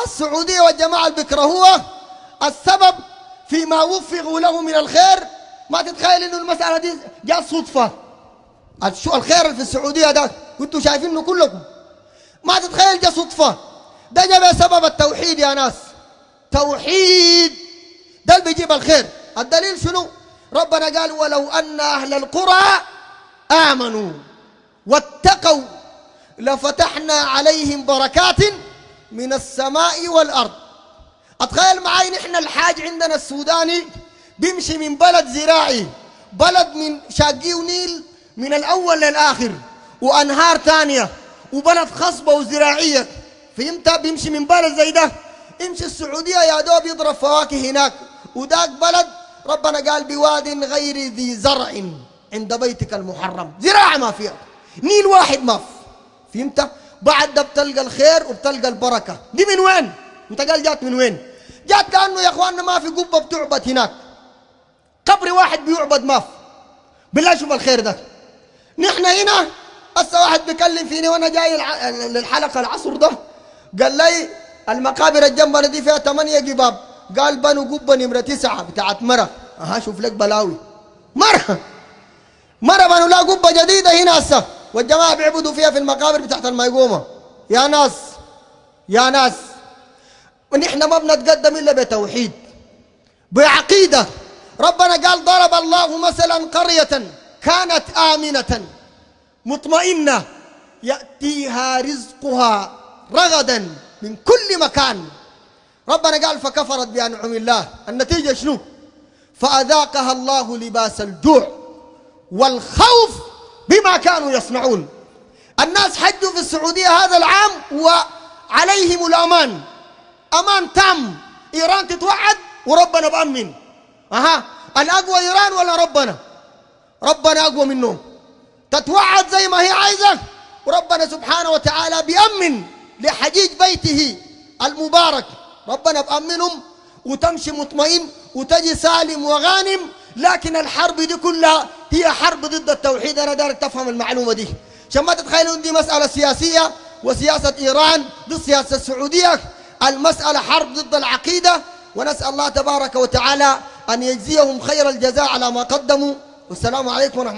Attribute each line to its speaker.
Speaker 1: السعودية والجماعة اللي بيكرهوها السبب فيما وفقوا له من الخير. ما تتخيل انه المسألة دي جاء صدفة. الخير اللي في السعودية ده كنتوا شايفينه كلكم، ما تتخيل جاء صدفة. ده جاء بسبب التوحيد يا ناس. توحيد ده اللي بيجيب الخير. الدليل شنو؟ ربنا قال ولو أن أهل القرى آمنوا واتقوا لفتحنا عليهم بركات من السماء والأرض. أتخيل معاي نحن الحاج عندنا السوداني بيمشي من بلد زراعي، بلد من شاقي ونيل من الأول للآخر وأنهار تانية وبلد خصبة وزراعية، فهمت؟ بيمشي من بلد زي ده يمشي السعودية يا دوب يضرب فواكه هناك. وداك بلد ربنا قال بواد غير ذي زرع عند بيتك المحرم، زراعة ما فيها، نيل واحد ما في، فهمت؟ بعد ده بتلقى الخير وبتلقى البركة. دي من وين؟ انت قال جات من وين؟ جات لأنه يا اخواننا ما في قبة بتعبد هناك، قبر واحد بيعبد ما في. بالله شوف الخير ده. نحن هنا هسه واحد بيكلم فيني وانا جاي للحلقة العصر ده، قال لي المقابر الجنبنا دي فيها 8 جباب، قال بنوا قبة نمرة 9 بتاعت مرة. شوف لك بلاوي، مرة بنوا لا قبة جديدة هنا هسه والجماعة بيعبدوا فيها في المقابر بتاعت الميقومة. يا ناس يا ناس، ونحن ما بنتقدم إلا بتوحيد بعقيدة. ربنا قال ضرب الله مثلا قرية كانت آمنة مطمئنة يأتيها رزقها رغدا من كل مكان. ربنا قال فكفرت بأنعم الله، النتيجة شنو؟ فأذاقها الله لباس الجوع والخوف بما كانوا يصنعون. الناس حجوا في السعودية هذا العام وعليهم الأمان، أمان تام. إيران تتوعد وربنا بأمن. الأقوى إيران ولا ربنا أقوى منهم. تتوعد زي ما هي عايزة وربنا سبحانه وتعالى بيأمن لحجيج بيته المبارك. ربنا بأمنهم وتمشي مطمئن وتجي سالم وغانم. لكن الحرب دي كلها هي حرب ضد التوحيد. أنا دارك تفهم المعلومة دي عشان ما تتخيلوا دي مسألة سياسية وسياسة إيران ضد سياسة السعودية. المسألة حرب ضد العقيدة، ونسأل الله تبارك وتعالى أن يجزيهم خير الجزاء على ما قدموا. والسلام عليكم ورحمة الله.